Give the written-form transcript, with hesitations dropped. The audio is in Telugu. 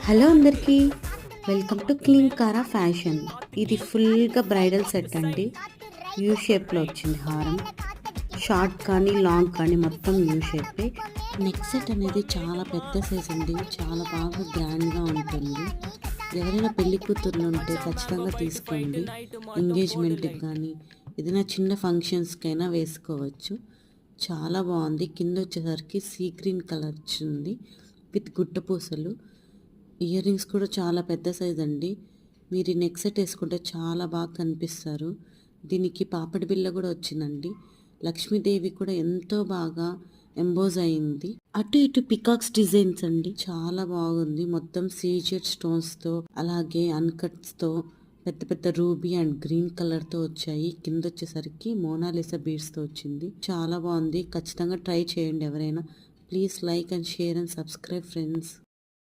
హలో అందరికీ, వెల్కమ్ టు క్లీన్ కారా ఫ్యాషన్. ఇది ఫుల్గా బ్రైడల్ సెట్ అండి. యూ షేప్లో వచ్చింది హారం. షార్ట్ కానీ లాంగ్ కానీ మొత్తం యూ షేపే. నెక్ సెట్ అనేది చాలా పెద్ద సైజ్ అండి, చాలా బాగా గ్రాండ్గా ఉంటుంది. ఎవరైనా పెళ్లి కూతుర్లు ఉంటే ఖచ్చితంగా తీసుకోండి. ఎంగేజ్మెంట్కి కానీ ఏదైనా చిన్న ఫంక్షన్స్కైనా వేసుకోవచ్చు. చాలా బాగుంది. కింద వచ్చేసరికి సీ గ్రీన్ కలర్ వచ్చింది విత్ గుట్టపూసలు. ఇయర్ రింగ్స్ కూడా చాలా పెద్ద సైజ్ అండి. మీరు ఈ నెక్ సెట్ వేసుకుంటే చాలా బాగా కనిపిస్తారు. దీనికి పాపడి బిళ్ళ కూడా వచ్చిందండి. లక్ష్మీదేవి కూడా ఎంతో బాగా ఎంబోజ్ అయింది. అటు ఇటు పికాక్స్ డిజైన్స్ అండి, చాలా బాగుంది. మొత్తం సీజెడ్ స్టోన్స్తో అలాగే అన్కట్స్తో పెద్ద పెద్ద రూబీ అండ్ గ్రీన్ కలర్తో వచ్చాయి. కింద వచ్చేసరికి మోనాలిసా బీడ్స్తో వచ్చింది. చాలా బాగుంది. ఖచ్చితంగా ట్రై చేయండి ఎవరైనా. Please like and share and subscribe friends.